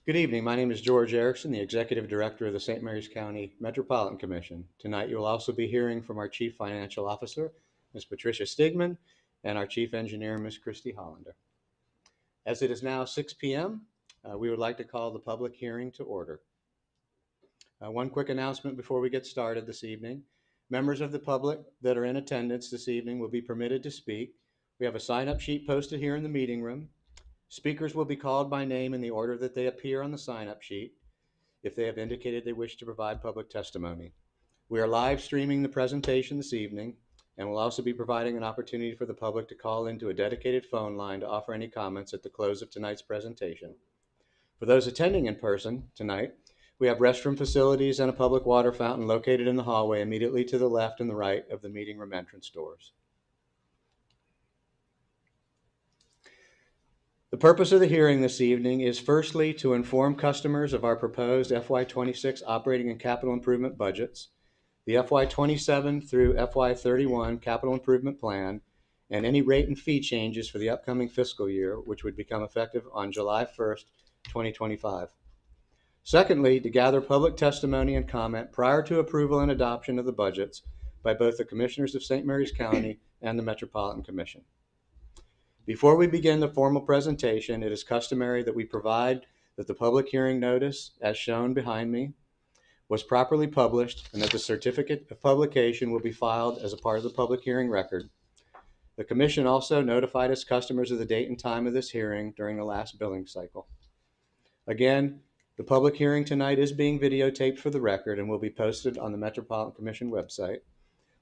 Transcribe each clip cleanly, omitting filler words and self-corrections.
Good evening. My name is George Erickson, the Executive Director of the St. Mary's County Metropolitan Commission. Tonight, you will also be hearing from our Chief Financial Officer, Ms. Patricia Stigman, and our Chief Engineer, Ms. Christy Hollander. As it is now 6 p.m., we would like to call the public hearing to order. One quick announcement before we get started this evening. Members of the public that are in attendance this evening will be permitted to speak. We have a sign-up sheet posted here in the meeting room. Speakers will be called by name in the order that they appear on the sign-up sheet if they have indicated they wish to provide public testimony. We are live streaming the presentation this evening and will also be providing an opportunity for the public to call into a dedicated phone line to offer any comments at the close of tonight's presentation. For those attending in person tonight, we have restroom facilities and a public water fountain located in the hallway immediately to the left and the right of the meeting room entrance doors. The purpose of the hearing this evening is firstly to inform customers of our proposed FY26 operating and capital improvement budgets, the FY27 through FY31 capital improvement plan, and any rate and fee changes for the upcoming fiscal year, which would become effective on July 1st, 2025. Secondly, to gather public testimony and comment prior to approval and adoption of the budgets by both the Commissioners of St. Mary's County and the Metropolitan Commission. Before we begin the formal presentation, it is customary that we provide that the public hearing notice, as shown behind me, was properly published and that the certificate of publication will be filed as a part of the public hearing record. The Commission also notified its customers of the date and time of this hearing during the last billing cycle. Again, the public hearing tonight is being videotaped for the record and will be posted on the Metropolitan Commission website.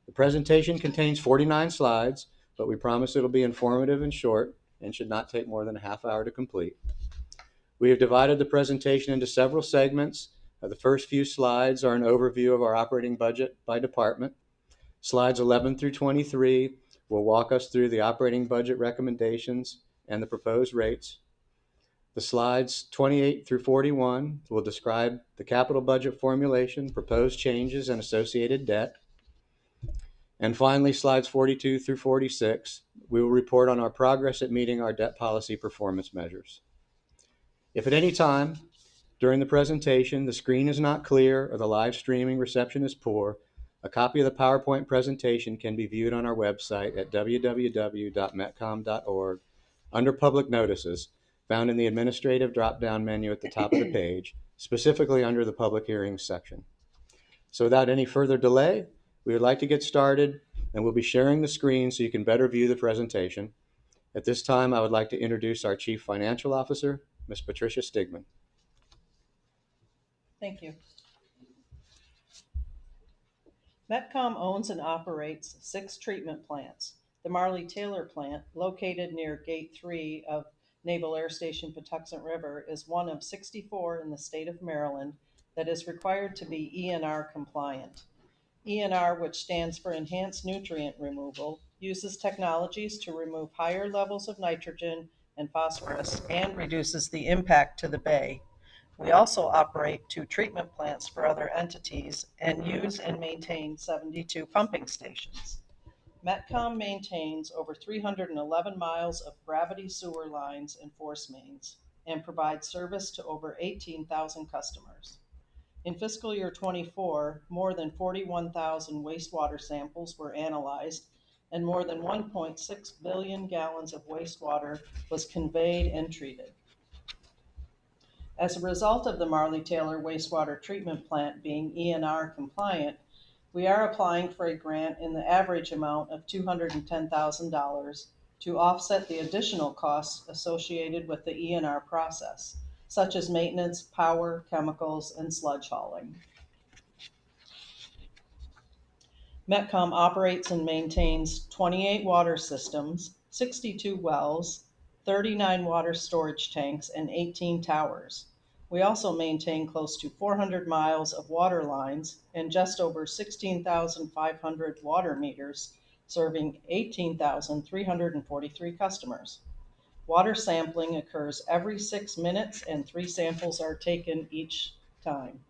The presentation contains 49 slides, but we promise it'll be informative and short and should not take more than a half hour to complete. We have divided the presentation into several segments. The first few slides are an overview of our operating budget by department. Slides 11 through 23 will walk us through the operating budget recommendations and the proposed rates. The slides 28 through 41 will describe the capital budget formulation, proposed changes, and associated debt. And finally, slides 42 through 46, we will report on our progress at meeting our debt policy performance measures. If at any time during the presentation the screen is not clear or the live streaming reception is poor, a copy of the PowerPoint presentation can be viewed on our website at www.metcom.org under Public Notices, found in the Administrative drop-down menu at the top of the page, specifically under the Public Hearings section. So without any further delay, we would like to get started, and we'll be sharing the screen so you can better view the presentation. At this time, I would like to introduce our Chief Financial Officer, Ms. Patricia Stigman. Thank you. MetCom owns and operates 6 treatment plants. The Marley-Taylor plant, located near Gate 3 of Naval Air Station Patuxent River, is one of 64 in the state of Maryland that is required to be ENR compliant. ENR, which stands for Enhanced Nutrient Removal, uses technologies to remove higher levels of nitrogen and phosphorus and reduces the impact to the bay. We also operate 2 treatment plants for other entities and use and maintain 72 pumping stations. MetCom maintains over 311 miles of gravity sewer lines and force mains and provides service to over 18,000 customers. In fiscal year 24, more than 41,000 wastewater samples were analyzed and more than 1.6 billion gallons of wastewater was conveyed and treated. As a result of the Marley-Taylor wastewater treatment plant being ENR compliant, we are applying for a grant in the average amount of $210,000 to offset the additional costs associated with the ENR process, such as maintenance, power, chemicals, and sludge hauling. MetCom operates and maintains 28 water systems, 62 wells, 39 water storage tanks, and 18 towers. We also maintain close to 400 miles of water lines and just over 16,500 water meters, serving 18,343 customers. Water sampling occurs every 6 minutes and 3 samples are taken each time.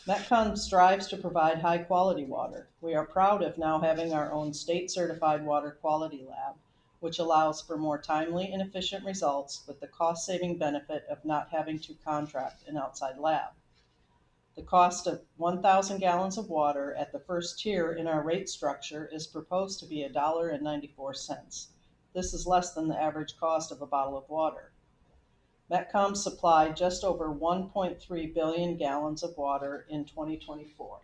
MetCom strives to provide high-quality water. We are proud of now having our own state-certified water quality lab. which allows for more timely and efficient results with the cost-saving benefit of not having to contract an outside lab. The cost of 1,000 gallons of water at the first tier in our rate structure is proposed to be $1.94. This is less than the average cost of a bottle of water. MetCom supplied just over 1.3 billion gallons of water in 2024.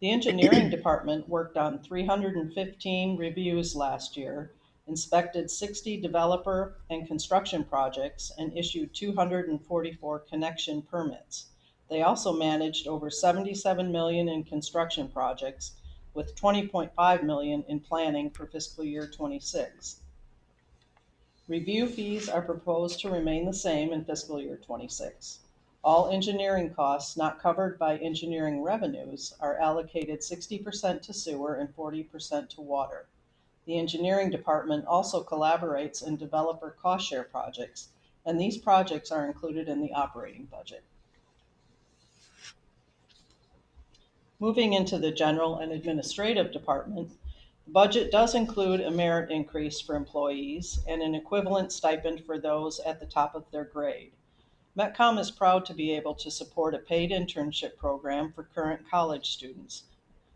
The engineering department worked on 315 reviews last year, inspected 60 developer and construction projects, and issued 244 connection permits. They also managed over 77 million in construction projects, with 20.5 million in planning for fiscal year 26. Review fees are proposed to remain the same in fiscal year 26. All engineering costs not covered by engineering revenues are allocated 60% to sewer and 40% to water. The engineering department also collaborates in developer cost share projects, and these projects are included in the operating budget. Moving into the general and administrative department, the budget does include a merit increase for employees and an equivalent stipend for those at the top of their grade. MetCom is proud to be able to support a paid internship program for current college students.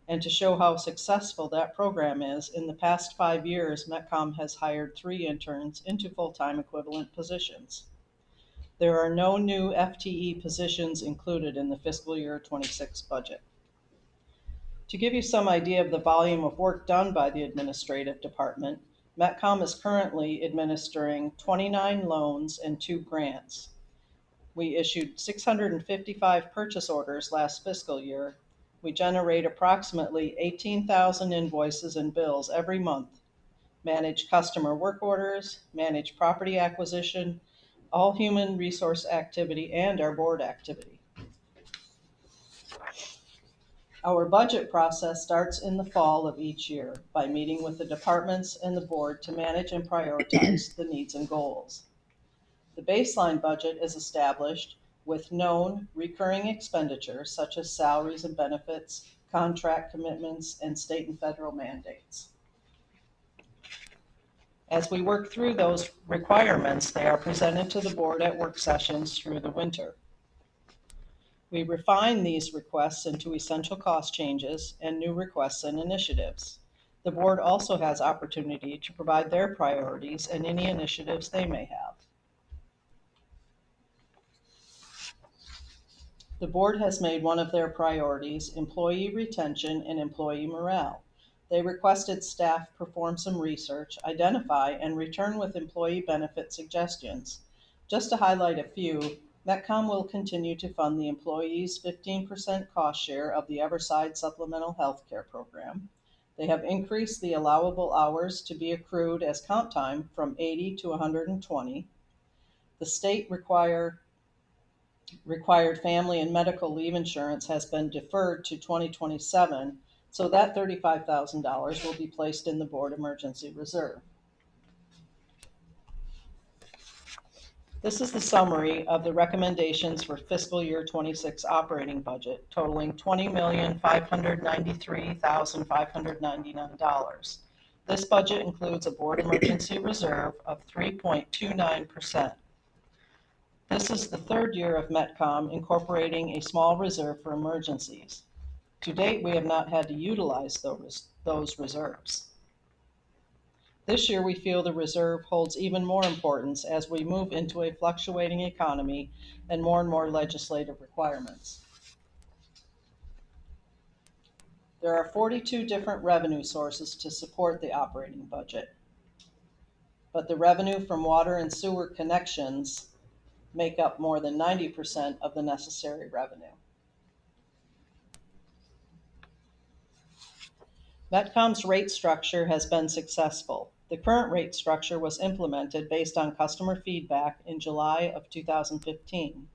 And to show how successful that program is, in the past 5 years, MetCom has hired 3 interns into full-time equivalent positions. There are no new FTE positions included in the fiscal year 26 budget. To give you some idea of the volume of work done by the administrative department, MetCom is currently administering 29 loans and 2 grants. We issued 655 purchase orders last fiscal year. We generate approximately 18,000 invoices and bills every month, manage customer work orders, manage property acquisition, all human resource activity, and our board activity. Our budget process starts in the fall of each year by meeting with the departments and the board to manage and prioritize the needs and goals. The baseline budget is established with known recurring expenditures such as salaries and benefits, contract commitments, and state and federal mandates. As we work through those requirements, they are presented to the board at work sessions through the winter. We refine these requests into essential cost changes and new requests and initiatives. The board also has opportunity to provide their priorities and any initiatives they may have. The board has made one of their priorities employee retention and employee morale. They requested staff perform some research, identify, and return with employee benefit suggestions. Just to highlight a few, MetCom will continue to fund the employees' 15% cost share of the Everside Supplemental Health Care Program. They have increased the allowable hours to be accrued as comp time from 80 to 120. The state required family and medical leave insurance has been deferred to 2027, so that $35,000 will be placed in the board emergency reserve. This is the summary of the recommendations for fiscal year 26 operating budget totaling $20,593,599. This budget includes a board emergency reserve of 3.29%. This is the third year of MetCom incorporating a small reserve for emergencies. To date, we have not had to utilize those reserves. This year, we feel the reserve holds even more importance as we move into a fluctuating economy and more legislative requirements. There are 42 different revenue sources to support the operating budget, but the revenue from water and sewer connections make up more than 90% of the necessary revenue. MetCom's rate structure has been successful. The current rate structure was implemented based on customer feedback in July of 2015.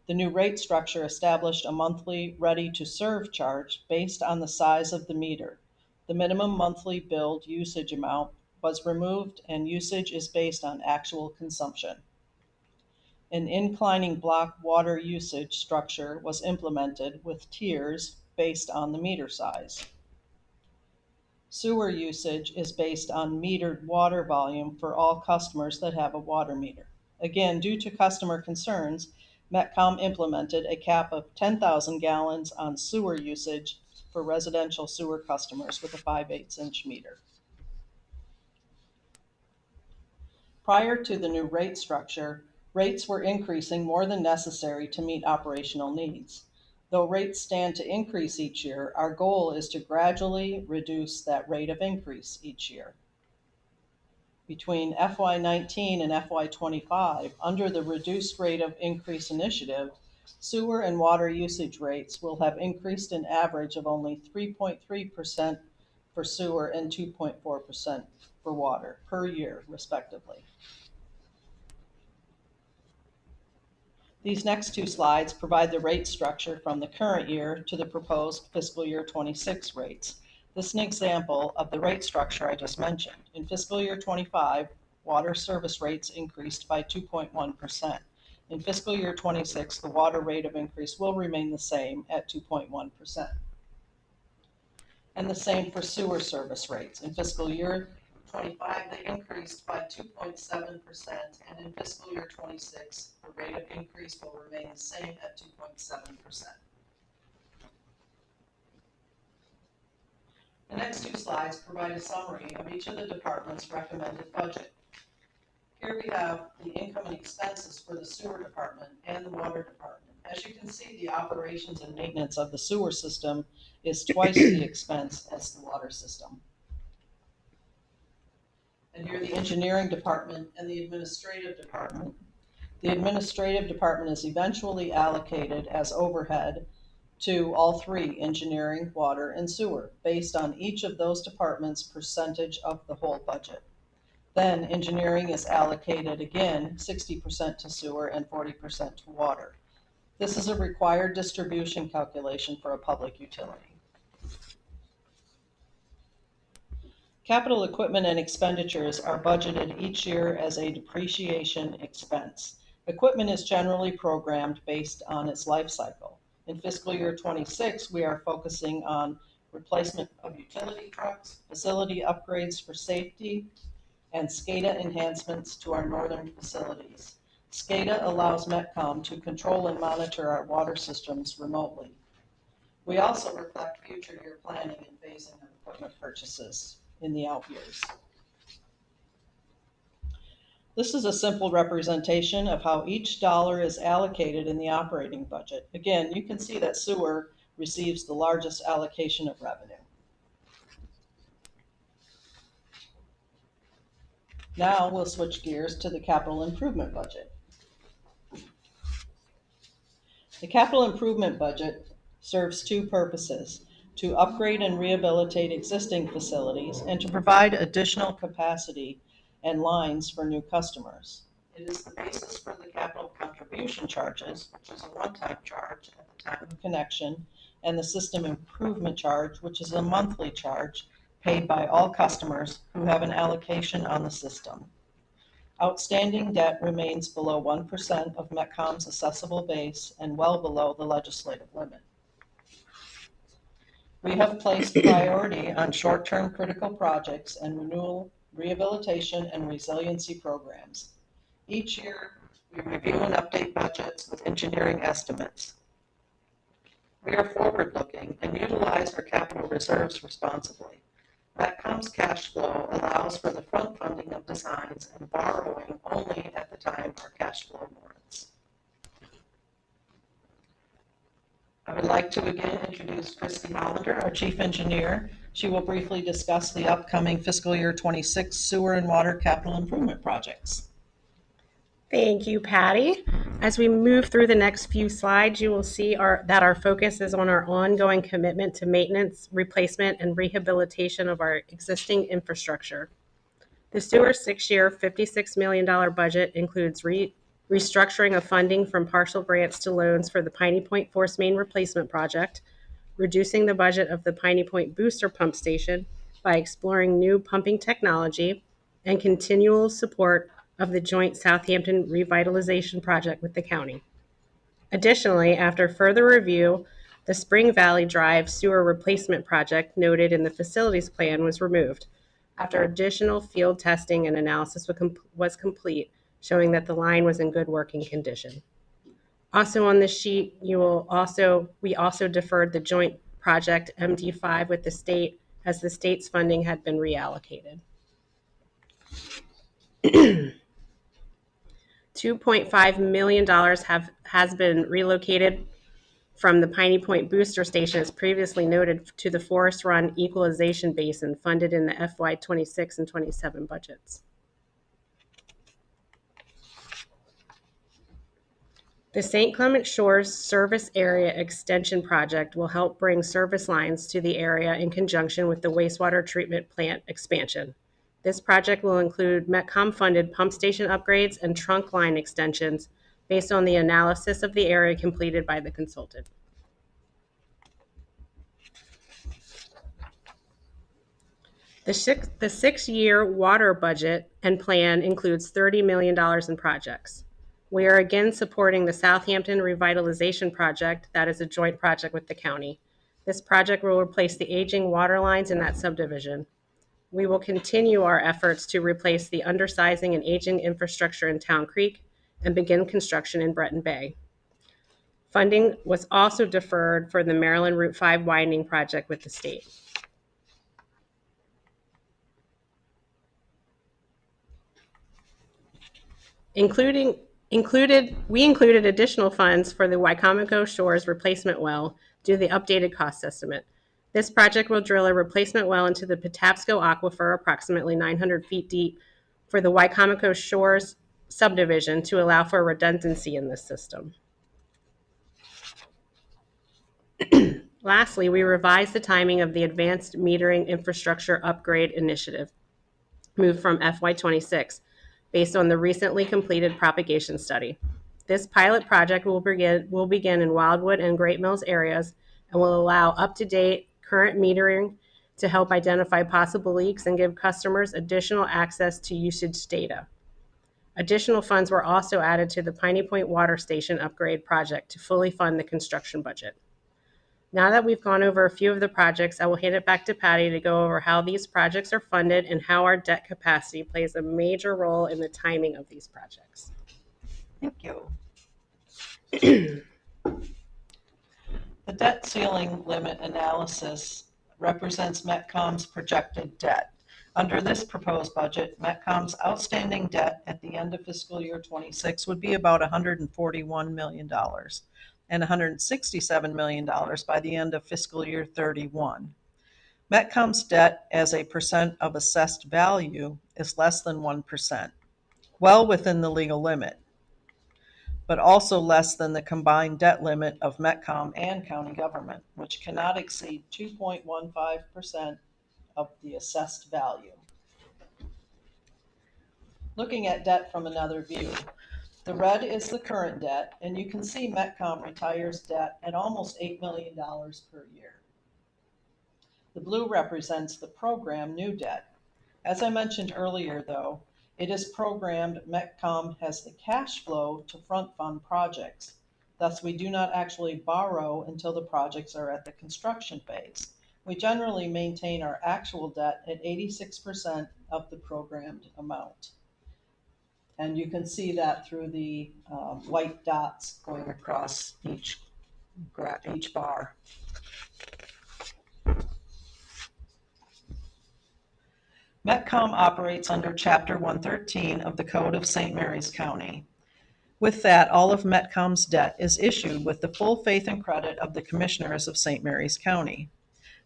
The new rate structure established a monthly ready-to-serve charge based on the size of the meter. The minimum monthly billed usage amount was removed and usage is based on actual consumption. An inclining block water usage structure was implemented with tiers based on the meter size. Sewer usage is based on metered water volume for all customers that have a water meter. Again, due to customer concerns, MetCom implemented a cap of 10,000 gallons on sewer usage for residential sewer customers with a 5/8-inch meter. Prior to the new rate structure, rates were increasing more than necessary to meet operational needs. Though rates stand to increase each year, our goal is to gradually reduce that rate of increase each year. Between FY19 and FY25, under the reduced rate of increase initiative, sewer and water usage rates will have increased an average of only 3.3% for sewer and 2.4% for water per year, respectively. These next two slides provide the rate structure from the current year to the proposed fiscal year 26 rates. This is an example of the rate structure I just mentioned. In fiscal year 25, water service rates increased by 2.1%. In fiscal year 26, the water rate of increase will remain the same at 2.1%. And the same for sewer service rates. In fiscal year 25, they increased by 2.7%, and in fiscal year 26, the rate of increase will remain the same at 2.7%. The next two slides provide a summary of each of the department's recommended budget. Here we have the income and expenses for the sewer department and the water department. As you can see, the operations and maintenance of the sewer system is twice the expense as the water system. And here the engineering department and the administrative department. The administrative department is eventually allocated as overhead to all three, engineering, water, and sewer, based on each of those departments' percentage of the whole budget. Then engineering is allocated again 60% to sewer and 40% to water. This is a required distribution calculation for a public utility. Capital equipment and expenditures are budgeted each year as a depreciation expense. Equipment is generally programmed based on its life cycle. In fiscal year 26, we are focusing on replacement of utility trucks, facility upgrades for safety, and SCADA enhancements to our northern facilities. SCADA allows MetCom to control and monitor our water systems remotely. We also reflect future year planning and phasing of equipment purchases in the out years. This is a simple representation of how each dollar is allocated in the operating budget. Again, you can see that sewer receives the largest allocation of revenue. Now we'll switch gears to the capital improvement budget. The capital improvement budget serves two purposes: to upgrade and rehabilitate existing facilities and to provide additional capacity and lines for new customers. It is the basis for the capital contribution charges, which is a one-time charge at the time of connection, and the system improvement charge, which is a monthly charge paid by all customers who have an allocation on the system. Outstanding debt remains below 1% of MetCom's assessable base and well below the legislative limit. We have placed priority on short-term critical projects and renewal, rehabilitation, and resiliency programs. Each year, we review and update budgets with engineering estimates. We are forward-looking and utilize our capital reserves responsibly. MetCom's cash flow allows for the front funding of designs and borrowing only at the time our cash flow warrants. I would like to again introduce Christy Hollander, our Chief Engineer. She will briefly discuss the upcoming fiscal year 26 sewer and water capital improvement projects. Thank you, Patty. As we move through the next few slides, you will see that our focus is on our ongoing commitment to maintenance, replacement, and rehabilitation of our existing infrastructure. The sewer 6-year, $56 million budget includes restructuring of funding from partial grants to loans for the Piney Point Force Main Replacement Project, reducing the budget of the Piney Point Booster Pump Station by exploring new pumping technology, and continual support of the joint Southampton revitalization project with the county. Additionally, after further review, The Spring Valley Drive sewer replacement project noted in the facilities plan was removed after additional field testing and analysis was complete, showing that the line was in good working condition. Also on this sheet, we also deferred the joint project MD5 with the state as the state's funding had been reallocated. $2.5 million has been relocated from the Piney Point Booster Station, as previously noted, to the Forest Run Equalization Basin funded in the FY 26 and 27 budgets. The St. Clement Shores Service Area Extension Project will help bring service lines to the area in conjunction with the wastewater treatment plant expansion. This project will include MetCom-funded pump station upgrades and trunk line extensions based on the analysis of the area completed by the consultant. The six-year water budget and plan includes $30 million in projects. We are again supporting the Southampton Revitalization Project. That is a joint project with the county. This project will replace the aging water lines in that subdivision. We will continue our efforts to replace the undersizing and aging infrastructure in Town Creek and begin construction in Breton Bay. Funding was also deferred for the Maryland Route 5 widening project with the state. We included additional funds for the Wicomico Shores replacement well due to the updated cost estimate. This project will drill a replacement well into the Patapsco Aquifer, approximately 900 feet deep, for the Wicomico Shores subdivision to allow for redundancy in this system. Lastly, we revised the timing of the Advanced Metering Infrastructure Upgrade Initiative, moved from FY26, based on the recently completed propagation study. This pilot project will begin in Wildwood and Great Mills areas and will allow up-to-date current metering to help identify possible leaks and give customers additional access to usage data. Additional funds were also added to the Piney Point Water Station upgrade project to fully fund the construction budget. Now that we've gone over a few of the projects, I will hand it back to Patty to go over how these projects are funded and how our debt capacity plays a major role in the timing of these projects. Thank you. The debt ceiling limit analysis represents MetCom's projected debt. Under this proposed budget, MetCom's outstanding debt at the end of fiscal year 26 would be about $141 million and $167 million by the end of fiscal year 31. MetCom's debt as a percent of assessed value is less than 1%, well within the legal limit, but also less than the combined debt limit of MetCom and county government, which cannot exceed 2.15% of the assessed value. Looking at debt from another view, the red is the current debt, and you can see MetCom retires debt at almost $8 million per year. The blue represents the program new debt. As I mentioned earlier, though, it is programmed MetCom has the cash flow to front fund projects. Thus, we do not actually borrow until the projects are at the construction phase. We generally maintain our actual debt at 86% of the programmed amount. And you can see that through the white dots going across each bar. MetCom operates under Chapter 113 of the Code of St. Mary's County. With that, all of MetCom's debt is issued with the full faith and credit of the Commissioners of St. Mary's County.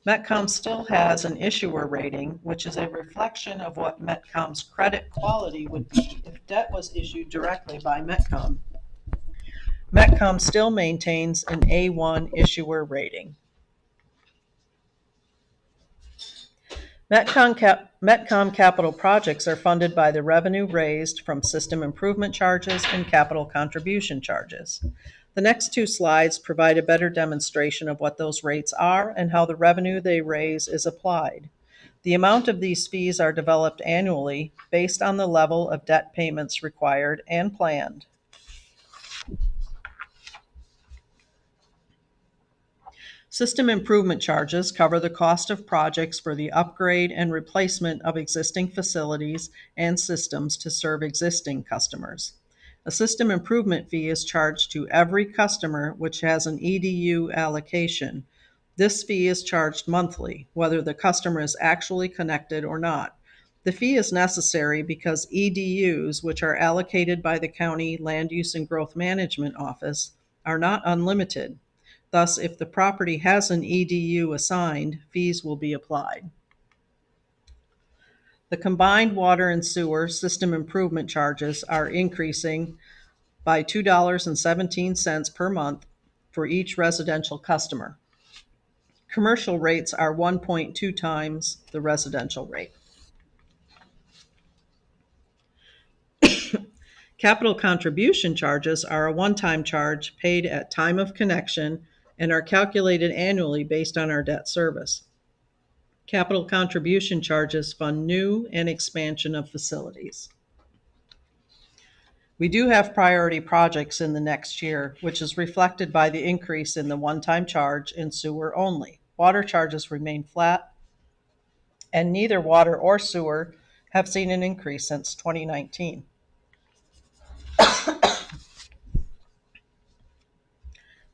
MetCom still has an issuer rating, which is a reflection of what MetCom's credit quality would be if debt was issued directly by MetCom. MetCom still maintains an A1 issuer rating. MetCom capital projects are funded by the revenue raised from system improvement charges and capital contribution charges. The next two slides provide a better demonstration of what those rates are and how the revenue they raise is applied. The amount of these fees are developed annually based on the level of debt payments required and planned. System improvement charges cover the cost of projects for the upgrade and replacement of existing facilities and systems to serve existing customers. A system improvement fee is charged to every customer which has an EDU allocation. This fee is charged monthly, whether the customer is actually connected or not. The fee is necessary because EDUs, which are allocated by the County Land Use and Growth Management Office, are not unlimited. Thus, if the property has an EDU assigned, fees will be applied. The combined water and sewer system improvement charges are increasing by $2.17 per month for each residential customer. Commercial rates are 1.2 times the residential rate. Capital contribution charges are a one-time charge paid at time of connection and are calculated annually based on our debt service. Capital contribution charges fund new and expansion of facilities. We do have priority projects in the next year, which is reflected by the increase in the one-time charge in sewer only. Water charges remain flat, and neither water or sewer have seen an increase since 2019.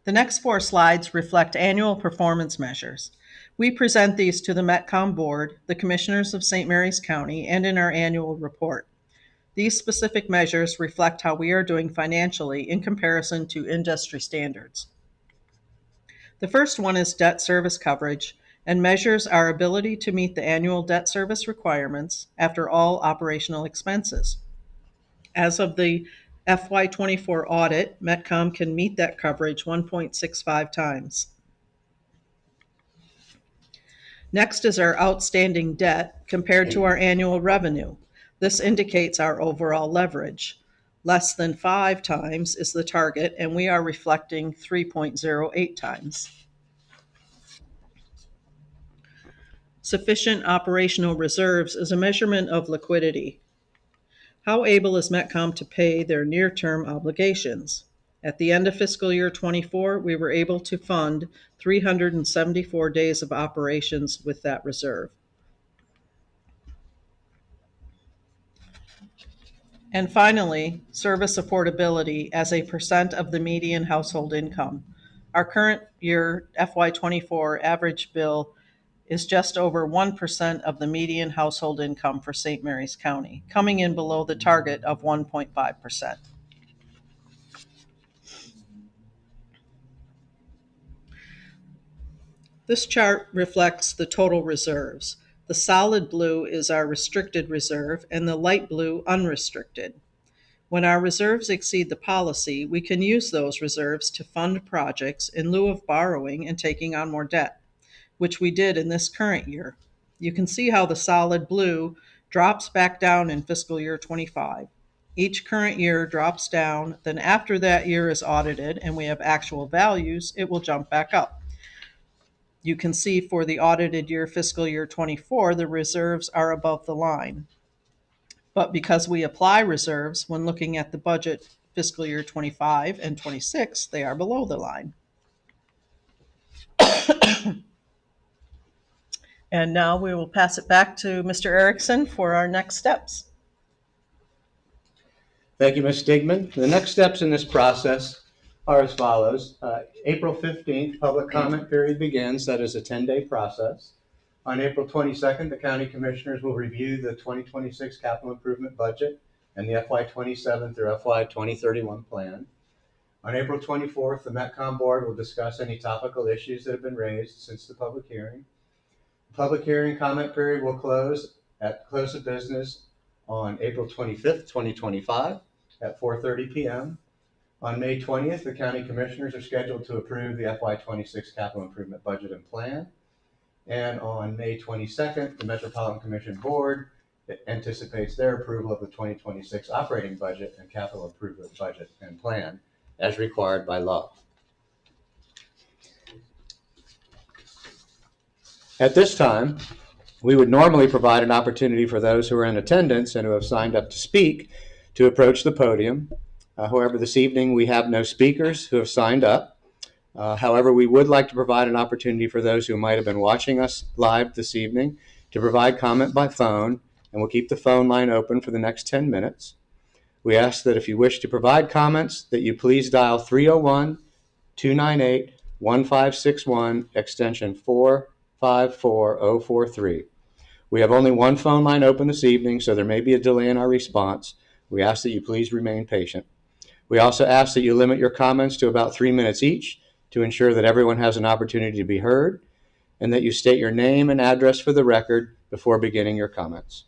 The next 4 slides reflect annual performance measures. We present these to the MetCom board, the commissioners of St. Mary's County, and in our annual report. These specific measures reflect how we are doing financially in comparison to industry standards. The first one is debt service coverage and measures our ability to meet the annual debt service requirements after all operational expenses. As of the FY24 audit, MetCom can meet that coverage 1.65 times. Next is our outstanding debt compared to our annual revenue. This indicates our overall leverage. Less than 5 times is the target, and we are reflecting 3.08 times. Sufficient operational reserves is a measurement of liquidity. How able is MetCom to pay their near-term obligations? At the end of fiscal year 24, we were able to fund 374 days of operations with that reserve. And finally, service affordability as a percent of the median household income. Our current year FY24 average bill is just over 1% of the median household income for St. Mary's County, coming in below the target of 1.5%. This chart reflects the total reserves. The solid blue is our restricted reserve and the light blue unrestricted. When our reserves exceed the policy, we can use those reserves to fund projects in lieu of borrowing and taking on more debt, which we did in this current year. You can see how the solid blue drops back down in fiscal year 25. Each current year drops down, then after that year is audited and we have actual values, it will jump back up. You can see for the audited year, fiscal year 24, the reserves are above the line. But because we apply reserves when looking at the budget fiscal year 25 and 26, they are below the line. And now we will pass it back to Mr. Erickson for our next steps. Thank you, Ms. Stigman. The next steps in this process are as follows. April 15th, public comment period begins. That is a 10-day process. On April 22nd, the county commissioners will review the 2026 capital improvement budget and the FY27 through FY2031 plan. On April 24th, the MetCom board will discuss any topical issues that have been raised since the public hearing. The public hearing comment period will close at close of business on April 25th, 2025 at 4:30 p.m. On May 20th, the county commissioners are scheduled to approve the FY26 capital improvement budget and plan. And on May 22nd, the Metropolitan Commission Board anticipates their approval of the 2026 operating budget and capital improvement budget and plan as required by law. At this time, we would normally provide an opportunity for those who are in attendance and who have signed up to speak to approach the podium. However, this evening we have no speakers who have signed up. However, we would like to provide an opportunity for those who might have been watching us live this evening to provide comment by phone, and we'll keep the phone line open for the next 10 minutes. We ask that if you wish to provide comments, that you please dial 301-298-1561, extension 454043. We have only one phone line open this evening, so there may be a delay in our response. We ask that you please remain patient. We also ask that you limit your comments to about 3 minutes each to ensure that everyone has an opportunity to be heard, and that you state your name and address for the record before beginning your comments.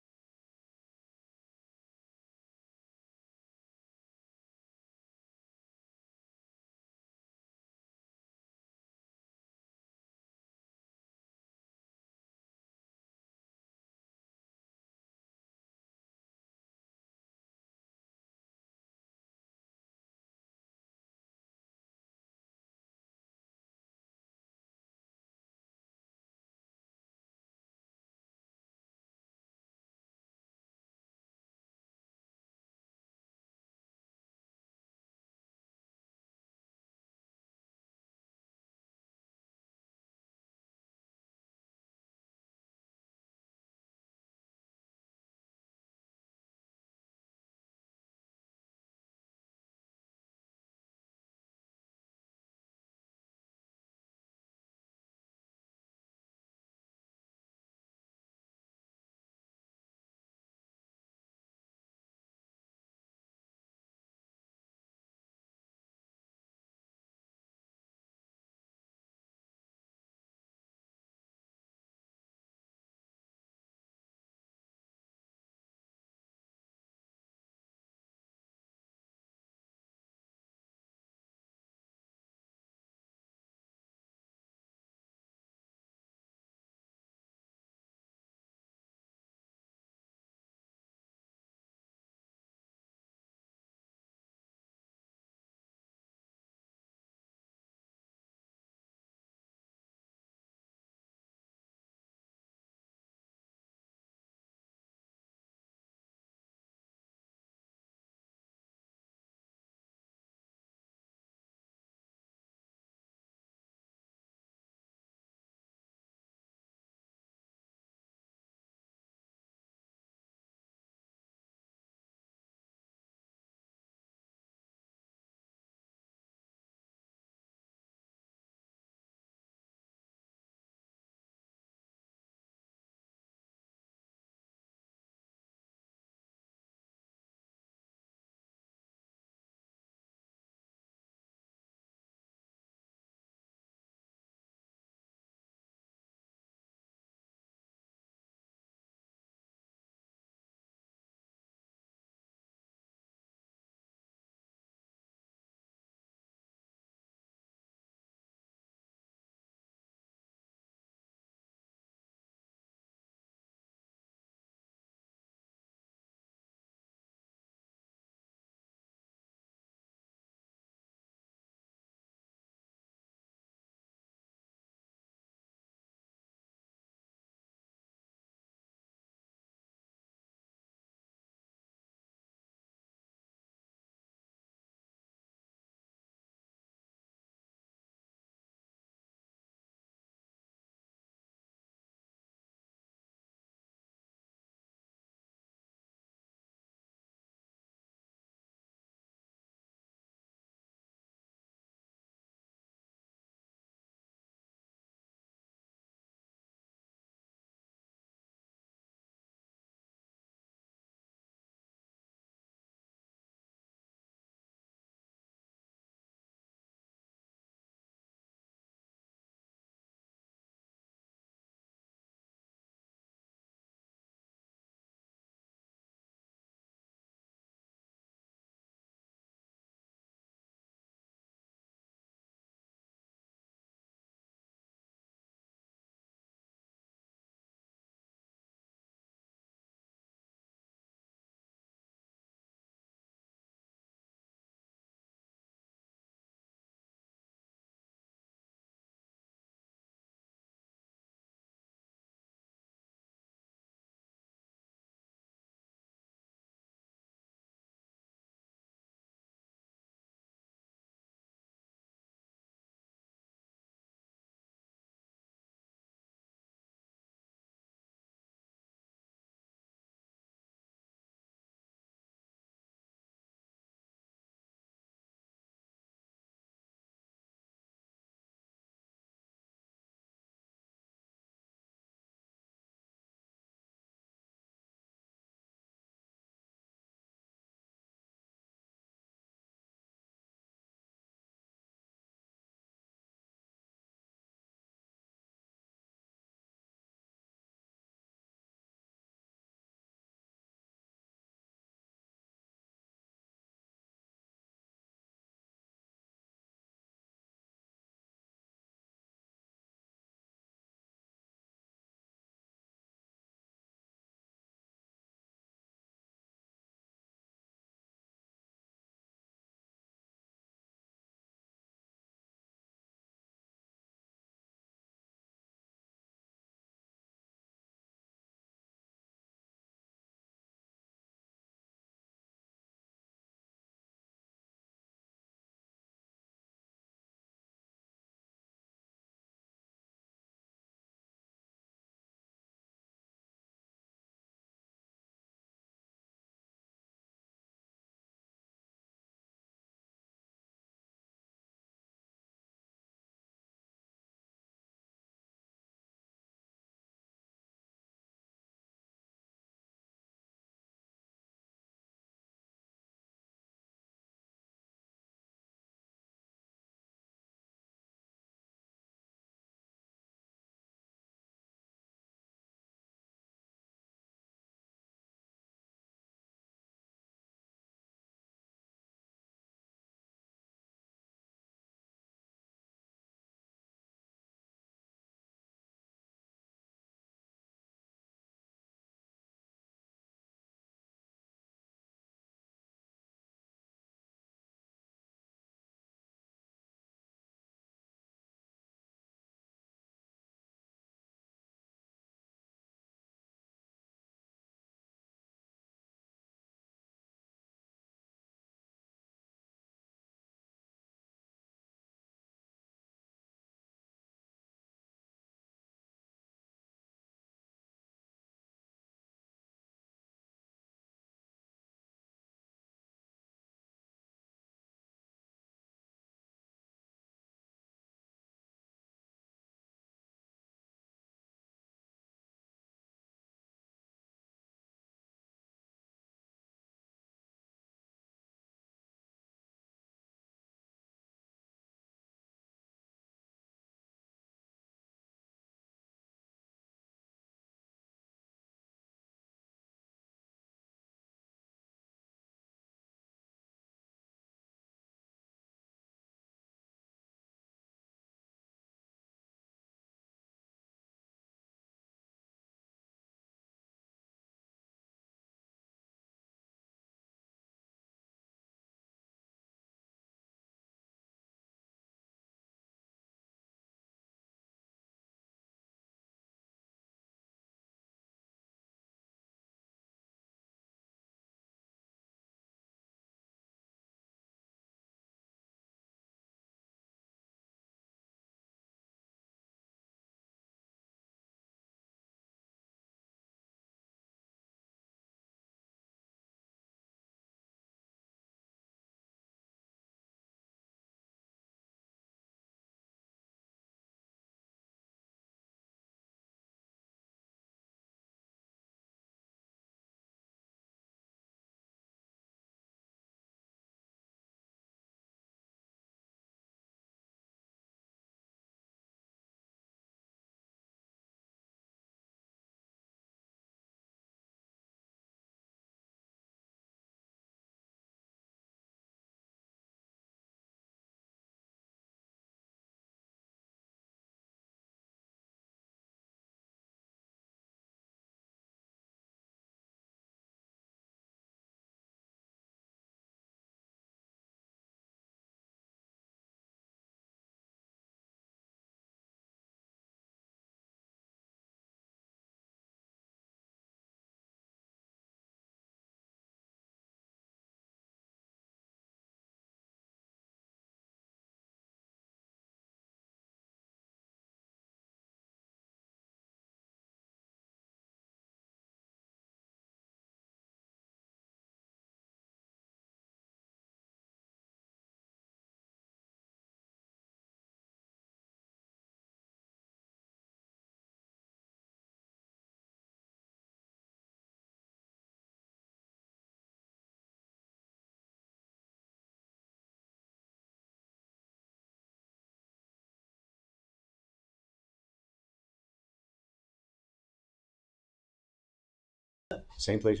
Same place.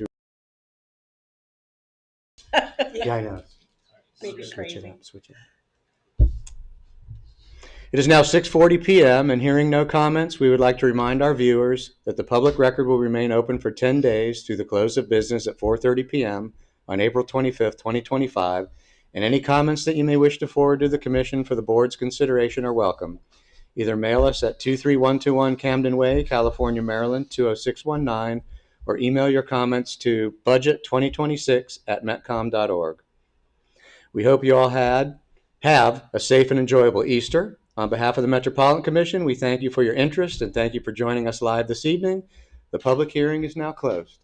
Yeah, I know. Make it Switch it crazy. up. Switch it up. It is now 6:40 p.m. and hearing no comments, we would like to remind our viewers that the public record will remain open for 10 days through the close of business at 4:30 p.m. on April 25th, 2025, and any comments that you may wish to forward to the Commission for the Board's consideration are welcome. Either mail us at 23121 Camden Way, California, Maryland 20619, or email your comments to budget2026@metcom.org. We hope you all have a safe and enjoyable Easter. On behalf of the Metropolitan Commission, we thank you for your interest and thank you for joining us live this evening. The public hearing is now closed.